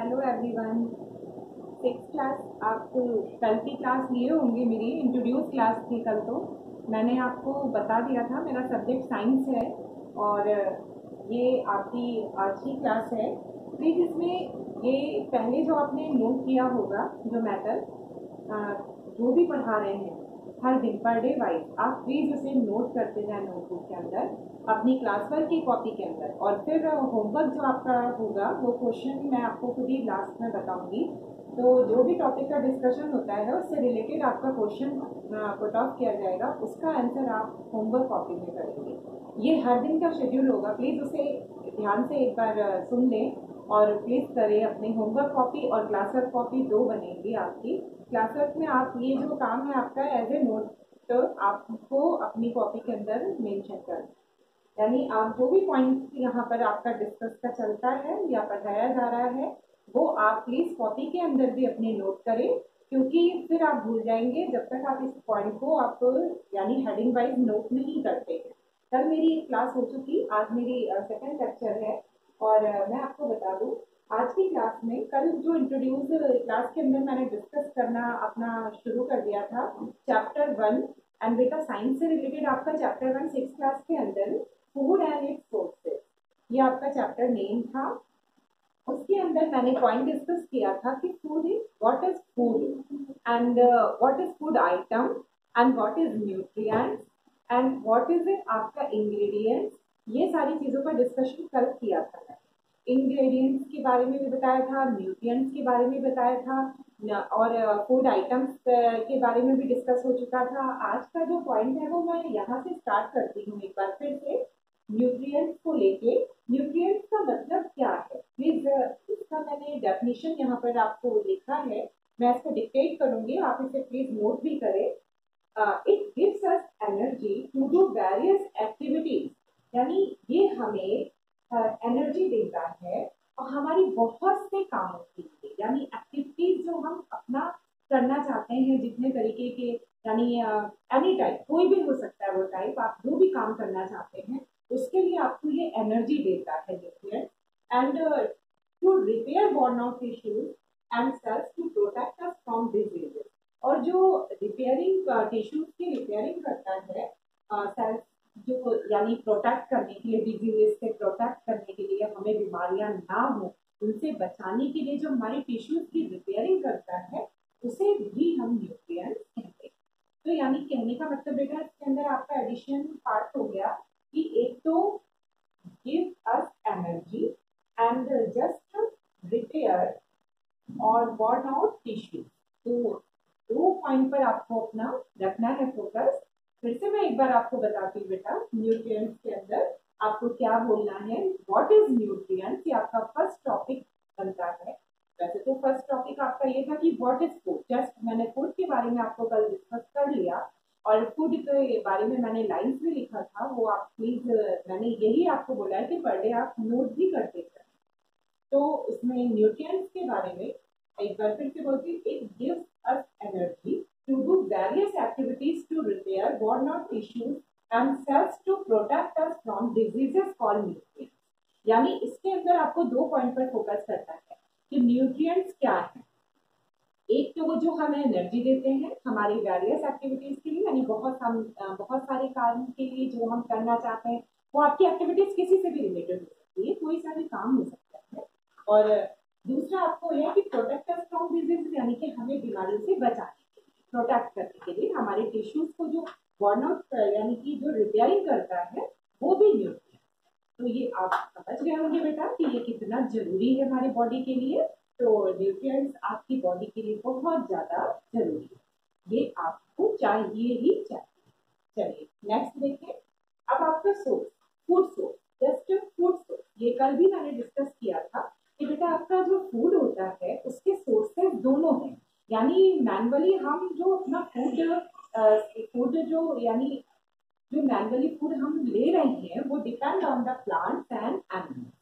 Hello everyone. Six class आप कल की क्लास लिए होंगे, मेरी इंट्रोड्यूस क्लास थी कल। तो मैंने आपको बता दिया था मेरा सब्जेक्ट साइंस है और ये आपकी आज की क्लास है। प्लीज़ इसमें ये पहले जो आपने नोट किया होगा जो मैटर जो भी पढ़ा रहे हैं हर दिन पर डे वाइज, आप प्लीज़ उसे नोट करते जाए नोटबुक के अंदर अपनी क्लास वर्क की कॉपी के अंदर। और फिर होमवर्क जो आपका होगा वो क्वेश्चन मैं आपको खुद ही लास्ट में बताऊंगी। तो जो भी टॉपिक का डिस्कशन होता है उससे रिलेटेड आपका क्वेश्चन पुट ऑफ किया जाएगा, उसका आंसर आप होमवर्क कॉपी में करेंगे। ये हर दिन का शेड्यूल होगा, प्लीज़ उसे ध्यान से एक बार सुन लें और प्लीज़ करें। अपनी होमवर्क कॉपी और क्लास वर्क कॉपी दो बनेगी आपकी। क्लास वर्क में आप ये जो काम है आपका एज ए नोट तो आपको अपनी कॉपी के अंदर मेंशन करना, यानी आप जो भी पॉइंट यहाँ पर आपका डिस्कस का चलता है या पढ़ाया जा रहा है वो आप प्लीज कॉपी के अंदर भी अपने नोट करें, क्योंकि फिर आप भूल जाएंगे जब तक आप इस पॉइंट को आप यानी हेडिंग वाइज नोट नहीं करते हैं। कल मेरी क्लास हो चुकी, आज मेरी सेकेंड लेक्चर है और मैं आपको बता दूं आज की क्लास में कल जो इंट्रोड्यूस क्लास के अंदर मैंने डिस्कस करना अपना शुरू कर दिया था चैप्टर 1। एंड बेटा साइंस से रिलेटेड आपका चैप्टर 1 सिक्स क्लास के अंदर फूड एंड इट्स सोर्सेज, ये आपका चैप्टर नेम था। उसके अंदर मैंने पॉइंट डिस्कस किया था कि food is what is food and what is food item and what is nutrients and what is आपका इंग्रेडिएंट्स। ये सारी चीजों का डिस्कशन कल किया था। इंग्रेडिएंट्स के बारे में भी बताया था, न्यूट्रिएंट्स के बारे में बताया था और फूड आइटम्स के बारे में भी डिस्कस हो चुका था। आज का जो पॉइंट है वो मैं यहाँ से स्टार्ट करती हूँ एक बार फिर से न्यूट्रिएंट्स को लेके। न्यूट्रिएंट्स का मतलब क्या है प्लीज, इसका मैंने डेफिनेशन यहाँ पर आपको लिखा है, मैं इसको डिक्टेट करूंगी, आप इसे प्लीज नोट भी करें। It gives us energy to do various activities, यानी ये हमें एनर्जी देता है और हमारी बहुत से कामों के लिए, यानी एक्टिविटीज जो हम अपना करना चाहते हैं जितने तरीके के, यानी एनी टाइप कोई भी हो सकता है वो टाइप, आप जो भी काम करना चाहते हैं उसके लिए आपको ये एनर्जी देता है nutrient. And to repair worn out tissues and cells to protect us from diseases, और जो रिपेयरिंग टिश्यूज की रिपेयरिंग करता है सेल्स जो, यानी प्रोटेक्ट करने के लिए, डिजीजेस से प्रोटेक्ट करने के लिए, हमें बीमारियां ना हो उनसे बचाने के लिए जो हमारी टिश्यूज की रिपेयरिंग करता है उसे भी हम न्यूट्रिएंट्स कहते हैं। तो यानी कहने का मतलब बेटा इसके अंदर आपका एडिशन पार्ट हो गया कि एक तो give us energy and just repair और बॉर्न आउट टिश्यू। तो दो पॉइंट पर आपको अपना रखना है फोकस। फिर से मैं एक बार आपको बताती हूँ बेटा, न्यूट्रिएंट्स के अंदर आपको क्या बोलना है। व्हाट इज न्यूट्रिएंट्स, ये आपका फर्स्ट टॉपिक बनता है। वैसे तो फर्स्ट टॉपिक आपका ये था कि व्हाट इज फूड, जस्ट मैंने फूड के बारे में आपको कल डिस्कस कर लिया और फूड के बारे में मैंने लाइन्स भी लिखा था, वो आप प्लीज, मैंने यही आपको बोला है कि पर डे आप नोट भी करते हैं। तो उसमें न्यूट्रिएंट्स के बारे में एक बार फिर से बोलती हूँ, it gives us energy to do various activities to repair worn out tissues and cells to protect us from diseases called nutrients. यानी इसके अंदर आपको दो पॉइंट पर फोकस करना है कि न्यूट्रिएंट्स क्या है। एक तो वो जो हमें एनर्जी देते हैं हमारी वेरियस एक्टिविटीज के लिए, यानी बहुत सारे काम के लिए जो हम करना चाहते हैं, वो आपकी एक्टिविटीज किसी से भी रिलेटेड हो सकती है, कोई सा भी काम हो सकता है। और दूसरा आपको यह कि प्रोटेक्ट अस फ्रॉम डिजीज, यानी कि हमें बीमारियों से बचाने के लिए, प्रोटेक्ट करने के लिए हमारे टिश्यूज को जो बर्न आउट यानी कि जो रिपेयरिंग करता है वो भी न्यूट्रिएंट। तो ये आप समझ गए होंगे बेटा कि ये कितना जरूरी है हमारी बॉडी के लिए। तो न्यूट्रिएंट्स आपकी बॉडी के लिए बहुत ज्यादा जरूरी है, ये आपको चाहिए ही चाहिए। चलिए नेक्स्ट देखें। अब आपका source, food source, just food source, ये कल भी मैंने डिस्कस किया था कि बेटा आपका जो फूड होता है उसके सोर्सेस दोनों हैं, यानी मैनुअली हम जो अपना फूड जो यानी जो मैनुअली फूड हम ले रहे हैं वो depend on the plants and animals,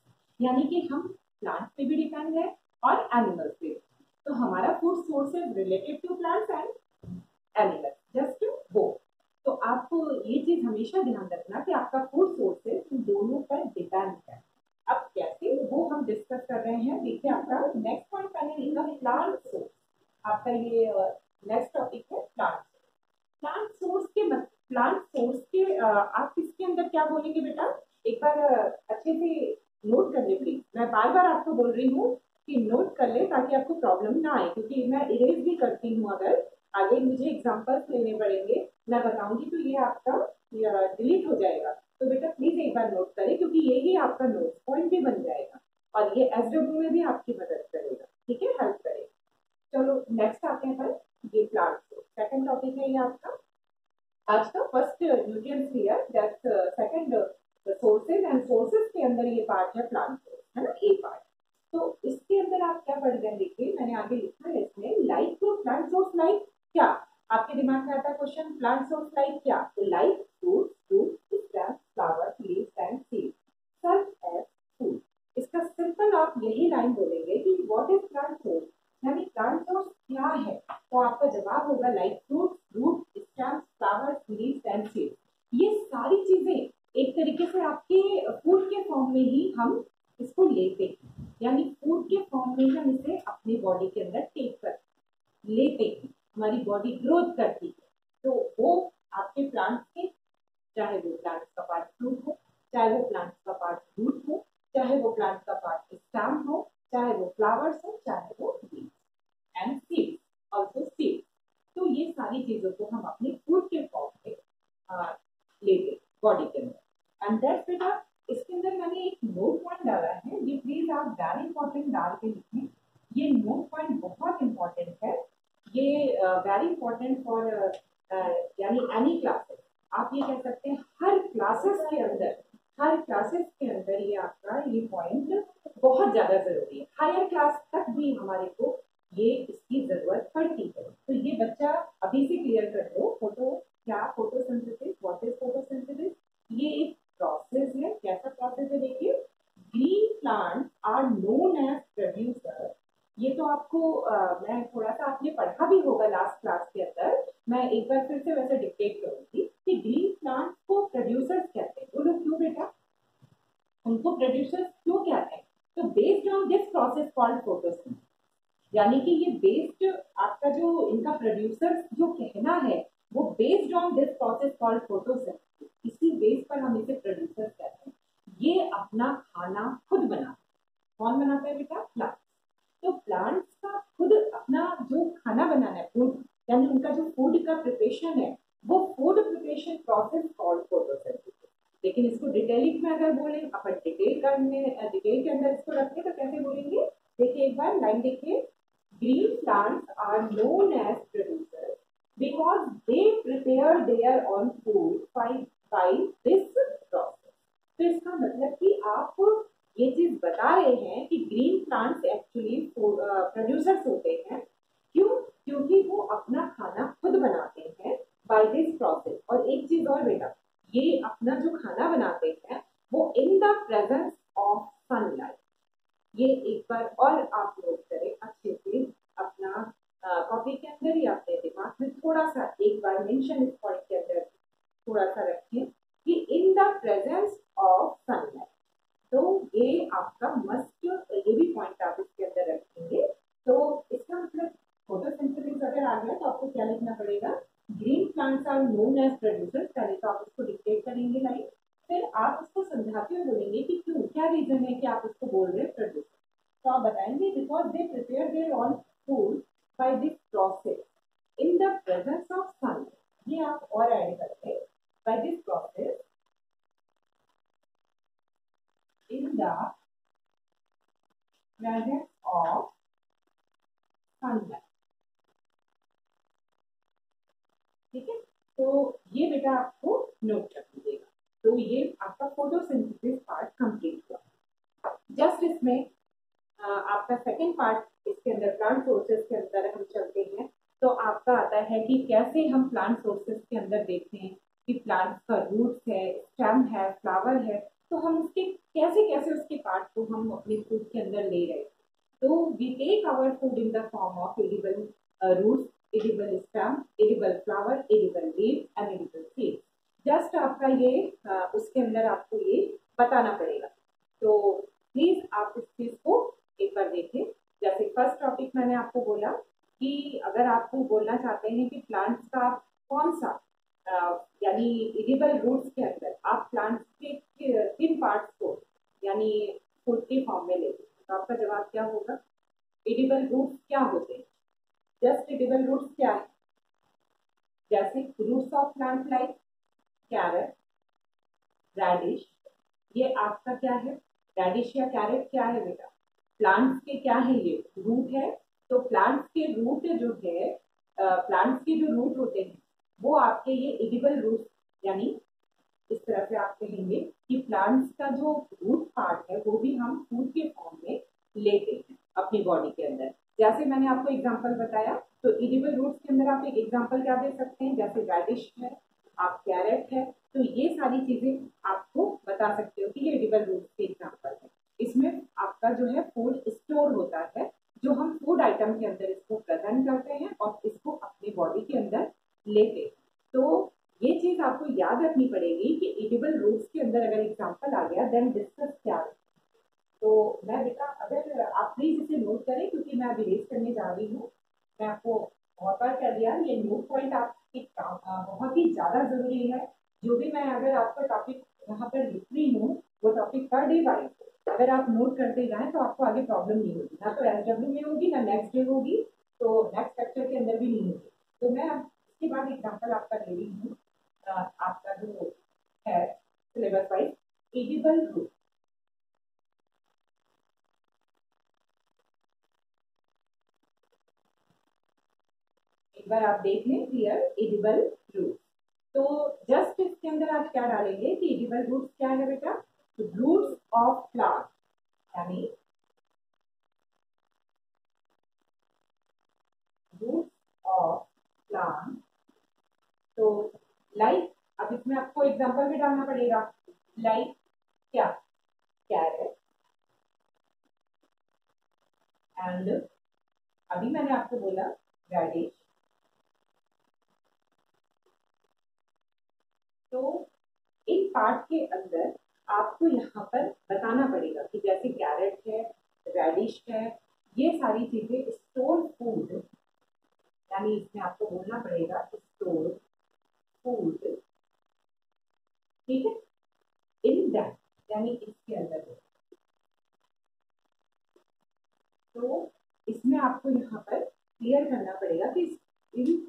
यानी कि हम प्लांट्स पे भी डिपेंड है और एनिमल्स पे। तो हमारा food source is related to plants and animals, just वो। तो आपको ये चीज हमेशा ध्यान रखना कि आपका फूड सोर्सेज इन दोनों पर डिपेंड है। अब कैसे वो हम डिस्कस कर रहे हैं, देखिए आपका नेक्स्ट आपका ये नेक्स्ट टॉपिक है प्लांट। प्लांट सोर्स के आप इसके अंदर क्या बोलेंगे बेटा, एक बार अच्छे से नोट कर ले प्लीज। मैं बार बार आपको बोल रही हूँ कि नोट कर ले ताकि आपको प्रॉब्लम ना आए, क्योंकि मैं इरेज भी करती हूँ, अगर आगे मुझे एग्जांपल्स लेने पड़ेंगे मैं बताऊंगी तो ये आपका डिलीट हो जाएगा। तो बेटा प्लीज एक बार नोट करें, क्योंकि यही आपका नोट पॉइंट भी बन जाएगा और ये एसडब्ल्यू में भी आपकी मदद करेगा, ठीक है, हेल्प करेगा। चलो नेक्स्ट आते हैं पर ये प्लांट। सेकंड टॉपिक है ये आपका आज का first nutrients clear, that's second sources and sources के अंदर ये पार्ट है प्लांट सोर्स, है ना, ए पार्ट। तो इसके अंदर आप क्या पढ़ रहे हैं, देखिए मैंने आगे लिखा है इसमें like to plant source like क्या, आपके दिमाग में आता है क्वेश्चन प्लांट सोर्स लाइक क्या, तो like fruit stem flower leaves and seeds serve as food. इसका सिंपल आप यही लाइन बोलेंगे कि व्हाट इज प्लांट सोर्स, यानी प्लांट सोर्स क्या है, तो आपका जवाब होगा like fruit root stem flower leaves and seeds. ये सारी चीजें एक तरीके से आपके फूड के फॉर्म में ही हम इसको लेते हैं, यानी फूड के फॉर्म में हम इसे अपनी बॉडी के अंदर टेक कर लेते हैं, हमारी बॉडी ग्रोथ करती है। तो वो आपके प्लांट्स के, चाहे वो प्लांट्स का पार्ट फ्रूट हो, चाहे वो प्लांट्स का पार्ट रूट हो, चाहे वो प्लांट्स का पार्ट स्टेम हो, चाहे वो फ्लावर्स हो, चाहे वो leaves and seeds also seeds. तो ये सारी चीजों को हम अपने फूड के फॉर्म में लेते बॉडी के अंदर। एंड दैट्स बेटा इसके अंदर मैंने एक नोट पॉइंट डाला है, ये प्लीज आप वेरी इंपॉर्टेंट डाल के लिखें। ये नोट पॉइंट बहुत इंपॉर्टेंट है, ये वेरी इंपॉर्टेंट फॉर यानी एनी क्लासेस, आप ये कह सकते हैं हर क्लासेस के अंदर ये आपका ये पॉइंट बहुत ज्यादा जरूरी है। हायर क्लास तक भी हमारे को ये इसकी जरूरत पड़ती है। तो ये बच्चा अभी से क्लियर कर दो, फोटोसिंथेसिस, व्हाट इज फोटोसिंथेसिस, ये एक प्रोसेस है। कैसा प्रोसेस है, देखिए green plants are known as producer. ये तो आपको मैं थोड़ा सा आपने पढ़ा भी होगा लास्ट क्लास के अंदर, मैं एक बार फिर से वैसे डिक्टेट करूंगी कि ग्रीन प्लांट्स को प्रोड्यूसर्स कहते हैं। बोलो क्यों बेटा, उनको प्रोड्यूसर्स क्यों कहते हैं, तो based on this process called photosynthesis, यानी कि ये बेस्ड आपका जो इनका प्रोड्यूसर्स जो कहना है वो based on this process called photosynthesis, इसी बेस पर हम इसे प्रोड्यूसर्स कहते हैं। ये अपना खाना खुद बनाते हैं। कौन बनाता है बेटा, प्लांट्स। तो प्लांट्स का खुद अपना जो खाना बनाना है, फूड, यानी उनका जो फूड का प्रिपरेशन है, वो food preparation process called photosynthesis. लेकिन इसको डिटेलिंग में अगर बोले अपन डिटेल के अंदर इसको रखते तो कैसे बोलेंगे, देखिए एक बार लाइन देखिए, green plants are known as producers because they prepare their own food by this process। तो इसका मतलब कि आप ये चीज बता रहे हैं कि ग्रीन प्लांट्स एक्चुअली प्रोड्यूसर्स होते हैं। क्यों, क्योंकि वो अपना खाना खुद बनाते हैं बाय दिस प्रोसेस। और एक चीज और बेटा, ये अपना जो खाना बनाते हैं वो इन द प्रेजेंस ऑफ सनलाइट। ये एक बार और आप नोट करें अच्छे से, अपना कॉपी के अंदर या अपने दिमाग में थोड़ा सा एक बार मेंशन इस पॉइंट के अंदर थोड़ा सा रखें कि इन द प्रेजेंस ऑफ सनलाइट। तो ये आपका मस्ट, ये भी पॉइंट आप इसके अंदर रखेंगे। तो इसका मतलब फोटोसिंथेसिस अगर आ गया तो आपको क्या लिखना पड़ेगा, green plants are known as producers. पहले तो आप उसको डिक्टेट करेंगे लाइन, फिर आप उसको समझाते हुए बोलेंगे कि क्यों, क्या रीजन है कि आप उसको बोल रहे हैं प्रोड्यूसर। तो आप बताएंगे because they prepare their own food by this process in the presence of sun. ये आप और ऐड करते हैं, by this process in the presence of sunlight. ठीक है, तो ये बेटा आपको नोट कर दीजिएगा। तो ये आपका फोटोसिंथेसिस पार्ट कंप्लीट हुआ। जस्ट इसमें आपका सेकंड पार्ट इसके अंदर प्लांट सोर्सेज के अंदर हम चलते हैं। तो आपका आता है कि कैसे हम प्लांट सोर्सेज के अंदर देखते हैं कि प्लांट्स का रूट्स है, स्टेम है, फ्लावर है, तो हम उसके कैसे कैसे उसके पार्ट को हम अपने फूड के अंदर ले रहे हैं। तो we take our food in the form of edible roots, edible stem, edible flower, edible leaves and edible seeds. Just आपका ये उसके अंदर आपको ये बताना पड़ेगा। तो प्लीज आप इस चीज को एक बार देखें। जैसे फर्स्ट टॉपिक मैंने आपको बोला कि अगर आपको बोलना चाहते हैं कि प्लांट्स का आप कौन सा यानी एडिबल रूट्स के अंदर आप प्लांट्स के किन पार्ट्स को यानी फूड के फॉर्म में लेते हैं, तो आपका जवाब क्या होगा? एडिबल रूट्स क्या होते हैं? जस्ट एडिबल रूट्स क्या है? जैसे roots of plant like carrot, radish, ये आपका क्या है? रेडिश या कैरेट क्या है बेटा? प्लांट्स के क्या है? ये रूट है। तो प्लांट्स के रूट जो है, प्लांट्स के जो रूट होते हैं वो आपके ये एडिबल रूट, यानी इस तरह से आप कहेंगे कि प्लांट्स का जो रूट पार्ट है वो भी हम फूड के फॉर्म में लेते हैं अपनी बॉडी के अंदर। जैसे मैंने आपको एग्जांपल बताया, तो एडिबल रूट्स के अंदर आप एक एग्जांपल क्या दे सकते हैं? जैसे रेडिश है, आप कैरेट है, तो ये सारी चीजें आपको बता सकते हो कि ये एडिबल रूट्स के एग्जांपल है। इसमें आपका जो है फूड स्टोर होता है, जो हम फूड आइटम के अंदर इसको प्रेजेंट करते हैं और इसको अपनी बॉडी के अंदर लेते हैं। तो ये चीज आपको याद रखनी पड़ेगी कि एडिबल रूट्स के अंदर अगर एग्जांपल आ गया देन डिस्कस क्या है। तो मैं बेटा, अगर आप प्लीज इसे नोट करें क्योंकि मैं अभी रेस करने जा रही हूँ। मैं आपको बहुत बार कह दिया, ये नोट पॉइंट आपके बहुत ही ज्यादा जरूरी है। जो भी मैं अगर आपका टॉपिक यहाँ पर लिख रही हूँ वो टॉपिक पर डे वाइज अगर आप नोट करते जाए तो आपको आगे प्रॉब्लम नहीं होगी, ना तो एसडब्ल्यू में होगी ना नेक्स्ट डे होगी, तो नेक्स्ट लेक्चर के अंदर भी नहीं होगी। तो मैं इसके बाद एग्जाम्पल आपका दे रही हूँ। आपका जो है सिलेबस वाइज एडिबल रूट, एक बार आप देख लें क्लियर एडिबल रूट। तो जस्ट इसके अंदर आप क्या डालेंगे कि एडिबल रूट्स क्या है बेटा? रूट्स ऑफ प्लांट, यानी रूट्स ऑफ प्लांट। तो लाइक, अब इसमें आपको एग्जांपल भी डालना पड़ेगा, लाइक क्या? कैरेट एंड अभी मैंने आपको बोला रेडिश। तो इन पार्ट के अंदर आपको यहाँ पर बताना पड़ेगा कि जैसे कैरेट है, रेडिश है, ये सारी चीजें स्टोर फूड, यानी इसमें आपको बोलना पड़ेगा स्टोर फूड, ठीक है, इन दैट, यानी इसके अंदर। तो इसमें आपको यहाँ पर क्लियर करना पड़ेगा कि इन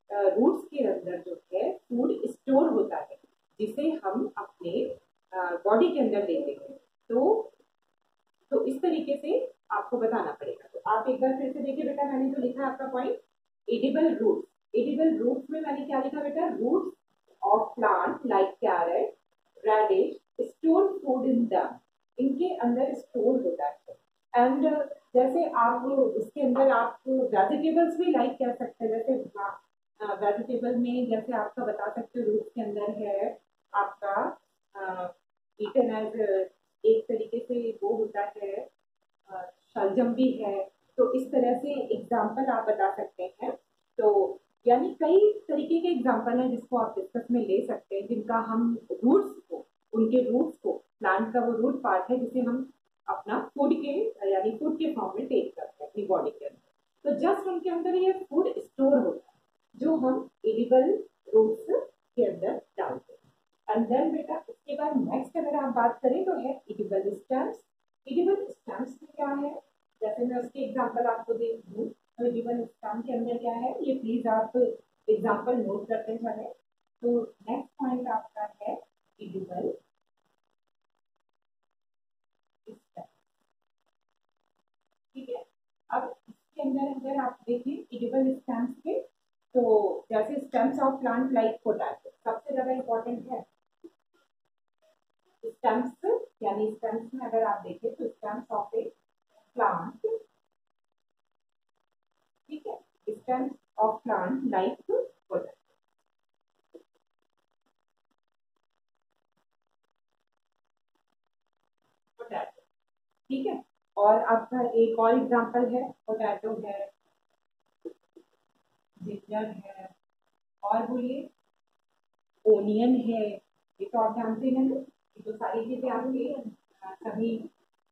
रूट्स के अंदर जो है फूड स्टोर होता है जिसे हम अपने बॉडी के अंदर लेते हैं। तो इस तरीके से आपको बताना पड़ेगा। तो आप एक बार फिर से देखिए बेटा, मैंने जो लिखा आपका point edible roots, edible roots में मैंने क्या लिखा बेटा? Roots of plant like carrot, radish store food in them, इनके अंदर स्टोर होता है। एंड जैसे आप इसके अंदर आप वेजिटेबल्स भी लाइक कह सकते हैं, जैसे वेजिटेबल में जैसे आपका बता सकते हो रूट्स के अंदर है आपका ईटन एज एक तरीके से वो होता है, शलजम भी है। तो इस तरह से एग्जाम्पल आप बता सकते हैं। तो यानी कई तरीके के एग्जाम्पल हैं जिसको आप डिस्कस में ले सकते हैं, जिनका हम रूट्स को, उनके रूट्स को, प्लांट का वो रूट पार्ट है जिसे हम अपना फूड के यानी फूड के फॉर्म में टेक करते हैं अपनी बॉडी के अंदर। तो जस्ट उनके अंदर ये फूड स्टोर होता है जो हम एडिबल रूट्स के अंदर डालते हैं। एंड देन बेटा उसके बाद नेक्स्ट अगर आप बात करें तो है एडिबल स्टेम्स। एडिबल स्टेम्स में क्या है? जैसे मैं उसके एग्जांपल आपको दे दूं, तो एडिबल स्टेम के अंदर क्या है ये प्लीज आप एग्जांपल नोट करते चले। तो नेक्स्ट पॉइंट आपका है एडिबल स्टेम, ठीक है। अब इसके अंदर अगर आप देखें एडिबल स्टेम्स के, तो जैसे stems of plant like potato सबसे ज्यादा इंपॉर्टेंट है। स्टेम्स यानी स्टेम्स में अगर आप देखें तो स्टेम्स ऑफ ए प्लांट, ठीक है, stems of plant like potato, potato, ठीक है। और आपका एक और एग्जांपल है, पोटैटो है, जिंजर है, और बोलिए ओनियन है। ये तो आप जानते हैं ना, ये तो सारी चीजें आपके सभी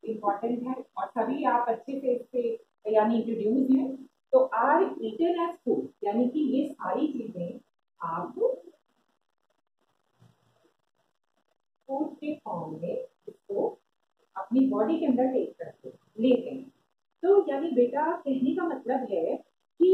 इम्पोर्टेंट है और सभी आप अच्छे से इससे यानी इंट्रोड्यूस हैं। तो आर ईटन एज फूड, यानी कि ये सारी चीजें आप फूड के फॉर्म में इसको अपनी बॉडी के अंदर टेक करते लेते हैं। तो यानी बेटा कहने का मतलब है कि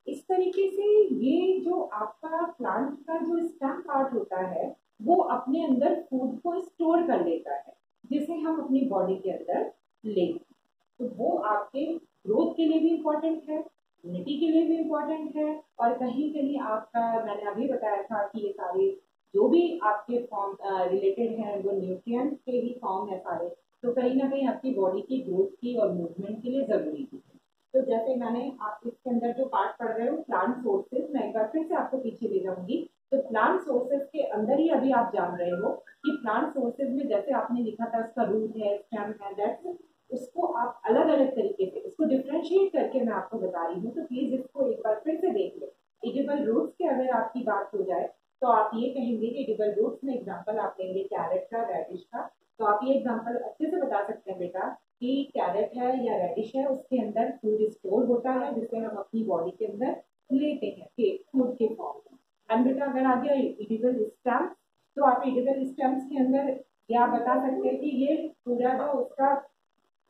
इस तरीके से ये जो आपका प्लांट का जो स्टेम पार्ट होता है वो अपने अंदर फूड को स्टोर कर लेता है, जिसे हम अपनी बॉडी के अंदर लेते हैं। तो वो आपके ग्रोथ के लिए भी इम्पोर्टेंट है, इम्यूनिटी के लिए भी इम्पोर्टेंट है, और कहीं कहीं आपका, मैंने अभी बताया था कि ये सारे जो भी आपके फॉर्म रिलेटेड हैं वो न्यूट्रिएंट्स के ही फॉर्म है सारे, तो कहीं ना कहीं आपकी बॉडी की ग्रोथ की और मूवमेंट के लिए जरूरी भी है। तो जैसे मैंने आप इसके अंदर जो पार्ट पढ़ रहे हो प्लांट सोर्सेज, मैं एक बार फिर से आपको पीछे ले जाऊंगी। तो प्लांट सोर्सेज के अंदर ही अभी आप जान रहे हो कि प्लांट सोर्सेज में जैसे आपने लिखा था उसका रूट है, स्टेम है, दैट्स, उसको आप अलग अलग तरीके से इसको डिफ्रेंशिएट करके मैं आपको बता रही हूँ। तो प्लीज इसको एक बार फिर से देख लो। एडिबल रूट्स की अगर आपकी बात हो जाए तो आप ये कहेंगे कि एडिबल रूट्स में एग्जाम्पल आप लेंगे कैरेट का, रेडिश का। तो आप ये एग्जाम्पल अच्छे से बता सकते हैं बेटा कि कैरेट है या रेडिश है, उसके अंदर फूड स्टोर होता है जिसे हम अपनी बॉडी के अंदर लेते हैं फूड के फॉर्म में। एंड बेटा अगर आ गया एडिबल स्टेम्स, तो आप एडिबल स्टेम्स के अंदर क्या बता सकते हैं कि ये पूरा जो उसका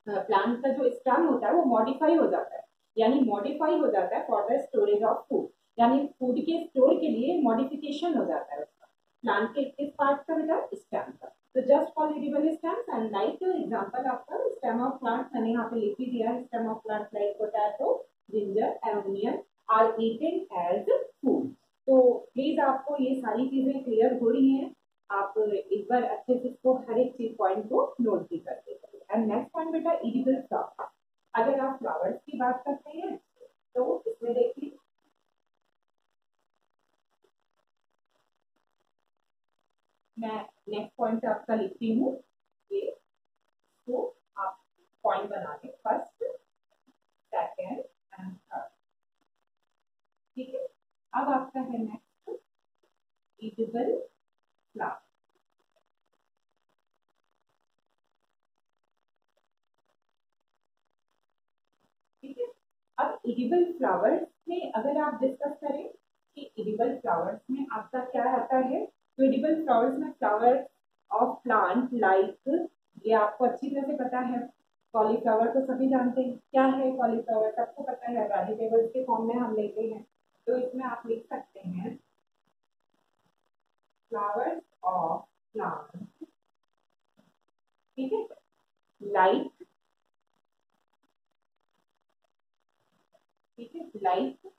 प्लांट का जो स्टेम होता है वो मॉडिफाई हो जाता है, यानी मॉडिफाई हो जाता है for the storage of food, यानी फूड के स्टोर के लिए मॉडिफिकेशन हो जाता है उसका प्लांट के किस पार्ट का बेटा, स्टेम का। तो just for edible stems and like example आपका स्टेम ऑफ प्लांट मैंने यहाँ पे लिख ही दिया है। Stem of plant like potato, ginger, onion are eaten as food. तो प्लीज आपको ये सारी चीजें क्लियर हो रही हैं, आप एक बार अच्छे से इसको हर एक चीज पॉइंट को नोट भी कर देते हैं। एंड नेक्स्ट पॉइंट बेटा एडिबल फ्लावर। अगर आप फ्लावर्स की बात करते हैं तो इसमें देखिए मैं नेक्स्ट पॉइंट आपका लिखती हूँ, ये तो आप पॉइंट बना दें फर्स्ट, सेकेंड एंड थर्ड। ठीक है, अब आपका है नेक्स्ट एडिबल फ्लावर। ठीक है, अब एडिबल फ्लावर्स में अगर आप डिस्कस करें कि एडिबल फ्लावर्स में आपका क्या आता है, तो एडिबल फ्लावर्स में फ्लावर ऑफ प्लांट लाइक, ये आपको अच्छी तरह से पता है। कॉलीफ्लावर तो सभी जानते हैं क्या है, कॉलीफ्लावर सबको पता है, वेजिटेबल्स के फॉर्म में हम लेते हैं। तो इसमें आप लिख सकते हैं फ्लावर्स ऑफ प्लांट, ठीक है, लाइक, ठीक है, लाइक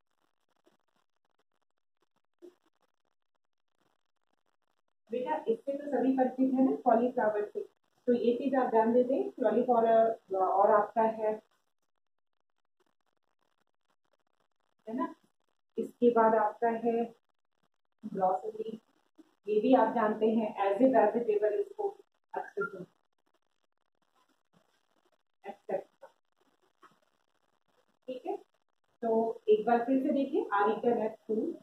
बेटा इससे तो सभी परिचित है ना कॉलीफ्लावर से, तो ये चीज आप जान देते हैं कॉलीफ्लावर। और आपका है ना, इसके बाद आपका है ब्रोकली, ये भी आप जानते हैं एज ए वेजिटेबल इसको अच्छे से एक्सेप्ट। ठीक है, तो एक बार फिर से देखिए are eaten as food,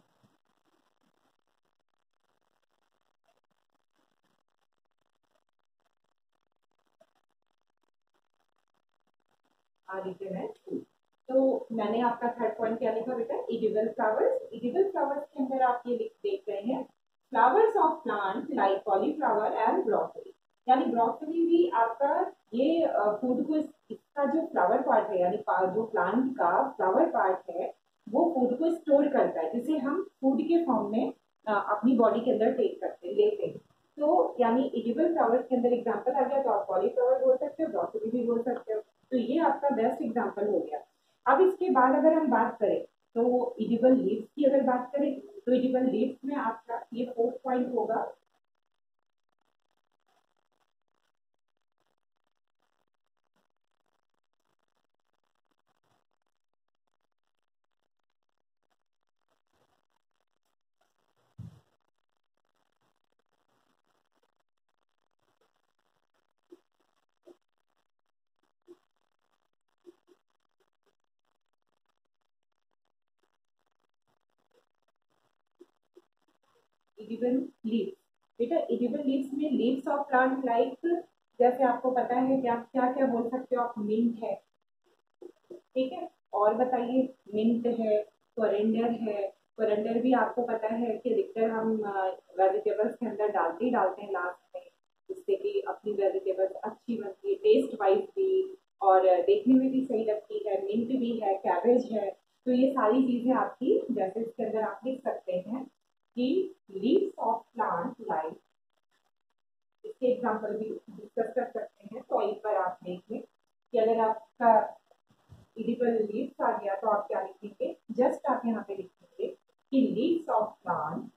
are eaten as food. तो मैंने आपका थर्ड पॉइंट क्या लिखा बेटा, एडिबल फ्लावर्स। एडिबल फ्लावर्स के अंदर आप ये देख रहे हैं flowers of plant like cauliflower and broccoli, यानी ब्रोकली भी आपका ये फूड को इसका जो फ्लावर पार्ट है यानी जो प्लांट का फ्लावर पार्ट है वो फूड को स्टोर करता है, जिसे हम फूड के फॉर्म में अपनी बॉडी के अंदर टेक करते लेते हैं। तो यानी एडिबल फ्लावर्स के अंदर एग्जांपल आ गया, तो आप कॉलीफ्लावर बोल सकते हो, ब्रोकली भी बोल सकते हो। तो ये आपका बेस्ट एग्जांपल हो गया। अब इसके बाद अगर हम बात करें तो एडिबल लीव्स की अगर बात करें तो एडिबल लीव्स में आपका ये फोर्थ पॉइंट होगा, एडिबल लीव्स। बेटा एडिबल लीव्स में लीव्स ऑफ प्लांट लाइक, जैसे आपको पता है क्या क्या क्या बोल सकते हो आप, मिंट है, ठीक है, और बताइए, मिंट है, कोरिएंडर है। कोरिएंडर भी आपको पता है कि अधिकतर हम वेजिटेबल्स के अंदर डालते ही डालते हैं लास्ट में, जिससे कि अपनी वेजिटेबल्स अच्छी बनती है, टेस्ट वाइज भी और देखने में भी सही लगती है। मिंट भी है, कैबेज है। तो ये सारी चीजें आपकी, जैसे इसके अंदर आप लिख सकते हैं कि लीव्स ऑफ प्लांट लाइक, इसके एग्जाम्पल भी डिस्कस कर सकते हैं। तो एक बार आप देख लें कि अगर आपका एडिबल लीव्स आ गया तो आप क्या लिखेंगे, जस्ट आप यहाँ पे लिखेंगे कि leaves of plant,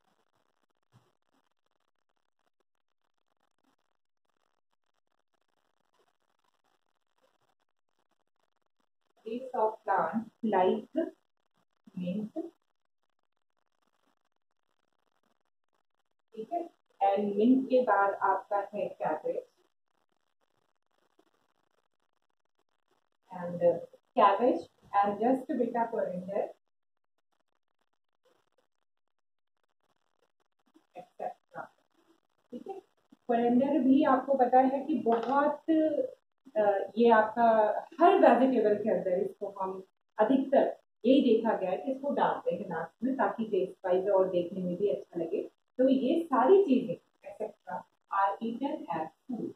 leaves of plant like mint, ठीक है। एंड मिंट के बाद आपका है cabbage, and cabbage and just बेटा कोरिएंडर एक्सेट्रा, ठीक है। कोरिएंडर भी आपको पता है कि बहुत ये आपका हर वेजिटेबल के अंदर इसको हम अधिकतर यही देखा गया है कि इसको डालते हैं लास्ट में ताकि टेस्ट वाइज और देखने में भी अच्छा लगे। तो ये सारी चीजें etcetera are eaten as food.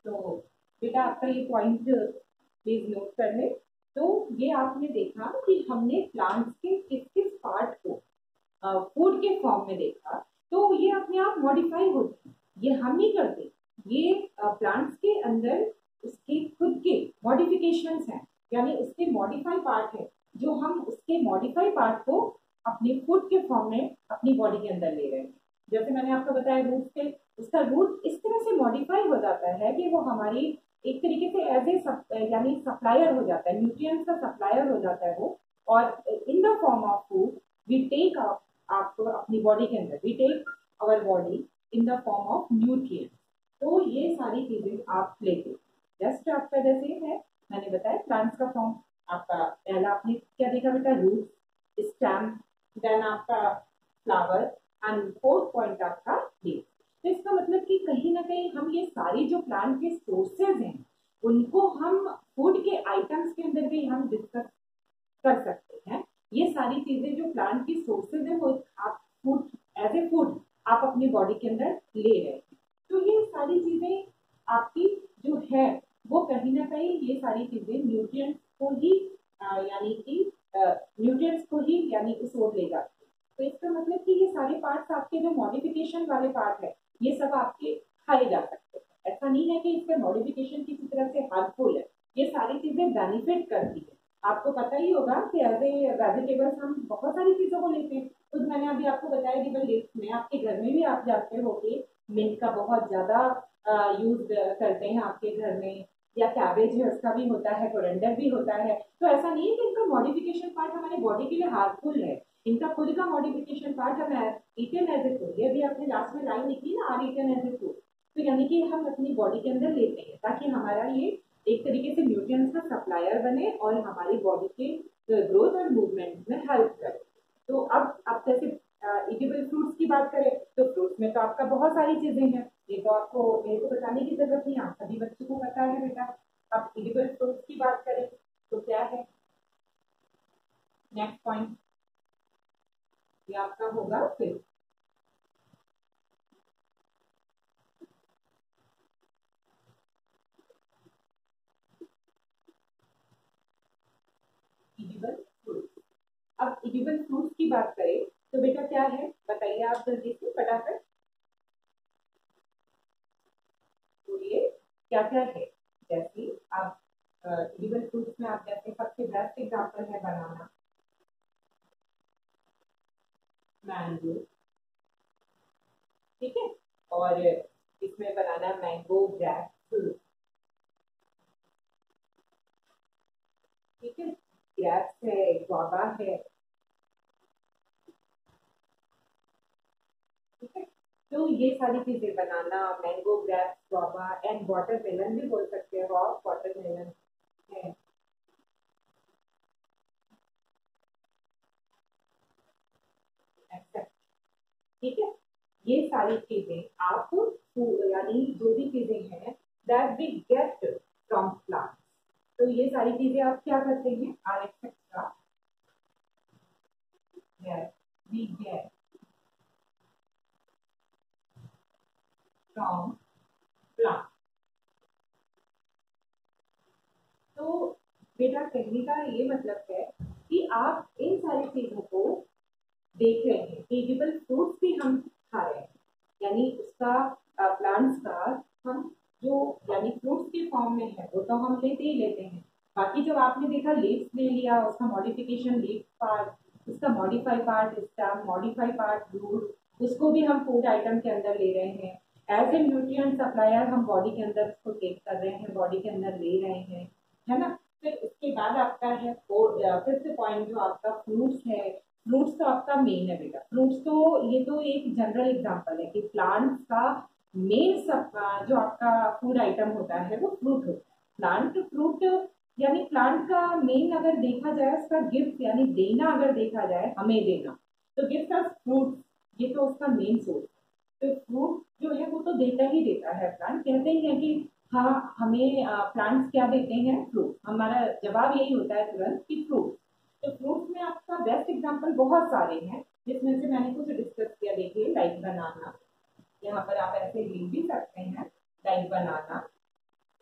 तो बेटा आपका ये पॉइंट प्लीज नोट कर ले। तो ये आपने देखा कि हमने प्लांट्स के किस किस पार्ट को फूड के फॉर्म में देखा। तो ये अपने आप मॉडिफाई होते हैं, ये हम नहीं करते, ये प्लांट्स के अंदर उसके खुद के मॉडिफिकेशंस हैं, यानी उसके मॉडिफाई पार्ट है जो हम उसके मॉडिफाई पार्ट को अपने फूड के फॉर्म में अपनी बॉडी के अंदर ले रहे हैं। जैसे मैंने आपको बताया रूट से, उसका रूट इस तरह से मॉडिफाई हो जाता है कि वो हमारी एक तरीके से एज ए यानी सप्लायर हो जाता है, न्यूट्रिएंट्स का सप्लायर हो जाता है वो। और in the form of food we take आपको अपनी बॉडी के अंदर, we take our body in the form of nutrient. तो ये सारी चीजें आप लेते, जस्ट आपका जैसे है मैंने बताया प्लांट्स का फॉर्म, आपका पहला आपने क्या देखा बेटा, रूट, स्टेम, देन आपका फ्लावर एंड फोर्थ पॉइंट आपका लीफ। तो इसका मतलब कि कहीं ना कहीं हम ये सारी जो प्लांट के सोर्सेज हैं उनको हम फूड के आइटम्स के अंदर भी हम डिस्कस कर सकते हैं। ये सारी चीजें जो प्लांट की सोर्सेज है वो आप फूड एज ए फूड आप अपनी बॉडी के अंदर ले रहे हैं। तो ये सारी चीजें आपकी जो है वो कहीं ना कहीं ये सारी चीजें न्यूट्रिएंट्स को ही यानी कि न्यूट्रिएंट्स को ही यानी कि सोख ले जाती है। तो इसका मतलब कि ये सारे पार्ट्स आपके जो मॉडिफिकेशन वाले पार्ट है ये सब आपके खाए जा सकते हैं। ऐसा नहीं है कि इसका मॉडिफिकेशन किसी तरह से हार्मफुल है, ये सारी चीजें बेनिफिट करती है। आपको पता ही होगा कि एज ए वेजिटेबल्स हम बहुत सारी चीजों को लेते हैं। खुद मैंने अभी आपको बताया कि भाई में आपके घर में भी आप जाते हो कि मिंट का बहुत ज्यादा यूज करते हैं आपके घर में, या कैबेज है उसका भी होता है, कोरिएंडर भी होता है। तो ऐसा नहीं है कि इनका मॉडिफिकेशन पार्ट हमारे बॉडी के लिए हार्मफुल है, इनका खुद का मॉडिफिकेशन पार्ट हम ईटन एज ए फूड, ये भी आपने लास्ट में लाइन लिखी ना, are eaten as a food. तो यानी कि हम अपनी बॉडी के अंदर लेते हैं ताकि हमारा ये एक तरीके से न्यूट्रिएंट्स का सप्लायर बने और हमारी बॉडी के ग्रोथ और मूवमेंट में हेल्प करे। तो अब आप जैसे इडिबल फ्रूट्स की बात करें तो फ्रूट्स में तो आपका बहुत सारी चीजें हैं, ये तो आपको मेरे को बताने की जरूरत नहीं, आप सभी बच्चों को पता है बेटा। अब इडिबल फ्रूट्स की बात करें तो क्या है नेक्स्ट पॉइंट, ये आपका होगा फिर इडिबल फ्रूट्स। अब इडिबल फ्रूट्स की बात करें तो बेटा क्या है बताइए आप जल्दी से फटाफट, तो ये क्या क्या है। जैसे आप एडिबल फ्रूट्स में आप जैसे सबसे बेस्ट एग्जांपल है बनाना, मैंगो, ठीक है। और इसमें बनाना मैंगो ग्रेप्स, ठीक है, ग्रेप्स है, गुआवा है, ठीक है। तो ये सारी चीजें बनाना, mango grapes, guava and watermelon भी बोल सकते हो आप, वाटरमेलन है, ठीक है। ये सारी चीजें आप यानी जो भी चीजें हैं that we get from plants. तो ये सारी चीजें आप क्या करते हैं, are etc. that we get from plants. तो बेटा कहने का ये मतलब है कि आप इन सारी चीजों को देख रहे हैं। एडिबल फ्रूट्स भी हम खा रहे हैं, यानी उसका प्लांट्स का हम जो यानी फ्रूट्स के फॉर्म में है वो तो हम लेते ही लेते हैं। बाकी जब आपने देखा लीव्स ले लिया, उसका मॉडिफिकेशन लीव पार्ट, उसका modify part stem, modify part root, उसको भी हम फूड आइटम के अंदर ले रहे हैं। एज ए न्यूट्रिएंट सप्लायर हम बॉडी के अंदर उसको टेक कर रहे हैं, बॉडी के अंदर ले रहे हैं, है ना। फिर उसके बाद आपका है फिफ्थ पॉइंट जो आपका फ्रूट्स है। फ्रूट्स तो आपका मेन है बेटा। फ्रूट्स तो ये तो एक जनरल एग्जांपल है कि प्लांट्स का मेन सब जो आपका फूड आइटम होता है वो फ्रूट होता है। प्लांट फ्रूट यानी प्लांट का मेन अगर देखा जाए उसका गिफ्ट यानी देना, अगर देखा जाए हमें देना, तो गिफ्ट ऑफ फ्रूट ये तो उसका मेन सोर्स है। तो फ्रूट जो है वो तो देता ही देता है। प्लांट कहते ही है कि हाँ हमें प्लांट्स क्या देते हैं, फ्रूट। हमारा जवाब यही होता है तुरंत कि फ्रूट। तो फ्रूट्स में आपका बेस्ट एग्जांपल बहुत सारे हैं, जिसमें से मैंने कुछ डिस्कस किया। देखिए लाइक बनाना, यहाँ पर आप ऐसे लिख भी सकते हैं लाइक बनाना,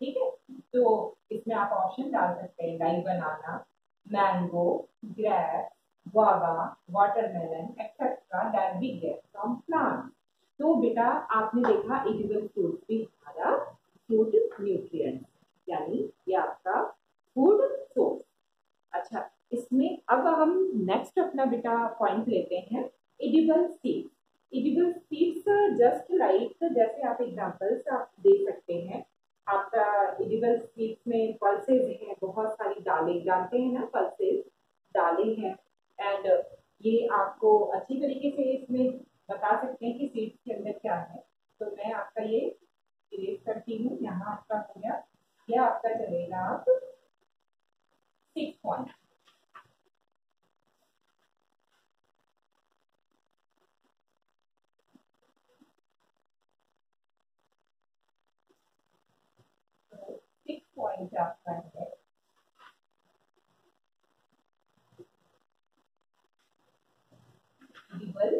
ठीक है। तो इसमें आप ऑप्शन डाल सकते हैं like banana, mango, grapes, guava, watermelon etcetera that we get from plant. तो बेटा आपने देखा एडिबल फ्रूट भी हमारा फूड न्यूट्रिएंट यानी ये आपका फूड सोर्स। अच्छा, इसमें अब हम नेक्स्ट अपना बेटा पॉइंट लेते हैं edible seeds. Edible seeds just like जैसे आप एग्जांपल्स आप दे सकते हैं। आपका एडिबल सीड्स में पल्सेज हैं, बहुत सारी दालें, जानते हैं ना पल्सेज दालें हैं। एंड ये आपको अच्छी तरीके से इसमें बता सकते हैं कि सीड्स के अंदर क्या है। तो मैं आपका ये इरेज करती हूँ, यहाँ आपका हो गया, यह आपका चलेगा आप 6 पॉइंट। सिक्स पॉइंट आपका है एडिबल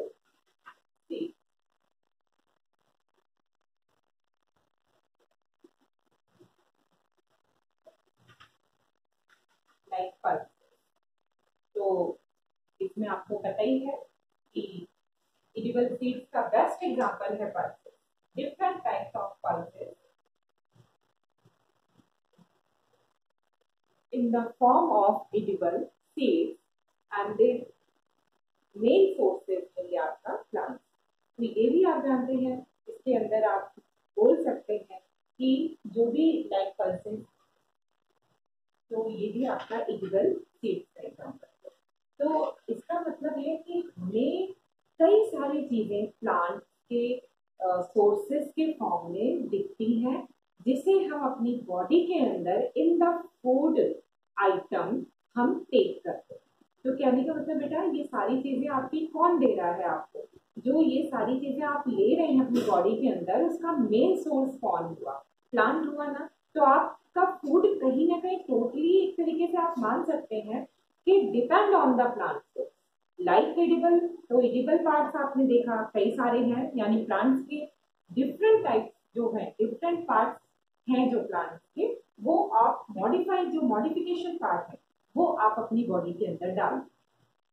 सीड। लाइक पल्स, तो इसमें आपको पता ही है कि एडिबल सीड्स का बेस्ट एग्जांपल है pulses. Different types of pulses in the form of edible seeds and their main sources है ये आपका प्लांट। तो ये भी आप जानते हैं, इसके अंदर आप बोल सकते हैं कि जो भी लाइक पल्सेस, तो ये भी आपका एडिबल सीड्स का एग्जांपल है। तो इसका मतलब है कि हमें कई सारी चीजें प्लांट के सोर्सेस के फॉर्म में दिखती हैं, जिसे हम अपनी बॉडी के अंदर इन द फूड आइटम हम टेक करते हैं। तो कहने का मतलब बेटा ये सारी चीजें आपकी कौन दे रहा है आपको, जो ये सारी चीजें आप ले रहे हैं अपनी बॉडी के अंदर, उसका मेन सोर्स कौन हुआ, प्लांट हुआ ना। तो आपका फूड कहीं ना कहीं टोटली एक तरीके से आप मान सकते हैं कि depend on the plant. Like edible, तो एडिबल पार्ट्स आपने देखा कई सारे हैं, यानी प्लांट्स के डिफरेंट टाइप्स जो है, डिफरेंट पार्ट्स हैं जो प्लांट्स के, वो आप मॉडिफाइड जो मॉडिफिकेशन पार्ट है वो आप अपनी बॉडी के अंदर डाल,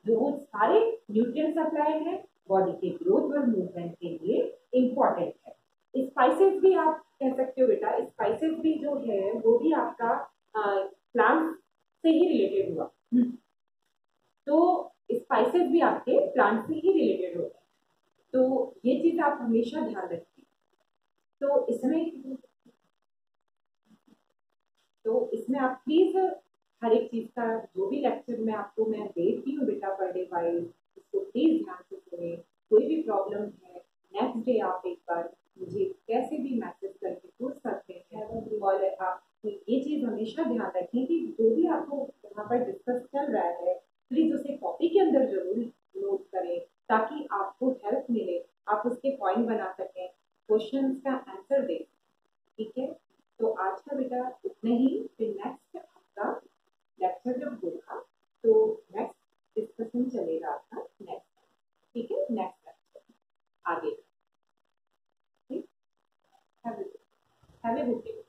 जो सारे न्यूट्रिएंट सप्लाई है बॉडी के ग्रोथ और मूवमेंट के लिए इंपॉर्टेंट है। स्पाइसेस भी आप कह सकते हो बेटा, स्पाइसेस भी जो है वो भी आपका प्लांट से ही रिलेटेड हुआ। तो स्पाइसेस भी आपके प्लांट से ही रिलेटेड होते हैं, तो ये चीज आप हमेशा ध्यान रखिए। तो इसमें आप प्लीज हर एक चीज का जो भी लेक्चर में आपको मैं देती हूँ बेटा पर डे वाइज, इसको प्लीज ध्यान से सुने। कोई भी प्रॉब्लम है नेक्स्ट डे आप एक बार मुझे कैसे भी मैसेज करके पूछ सकते हैं। और आप ये चीज हमेशा ध्यान रखें कि जो भी आपको यहाँ पर डिस्कस चल रहा है प्लीज उसे कॉपी के अंदर जरूर नोट करें, ताकि आपको हेल्प मिले, आप उसके पॉइंट बना सकें, क्वेश्चंस का आंसर दें, ठीक है। तो आज का बेटा उतने ही, फिर नेक्स्ट आपका लेक्चर जब होगा तो नेक्स्ट डिस्कशन चलेगा आपका नेक्स्ट, ठीक है, नेक्स्ट लेक्चर आगे, ठीक, हैव ए गुड डे।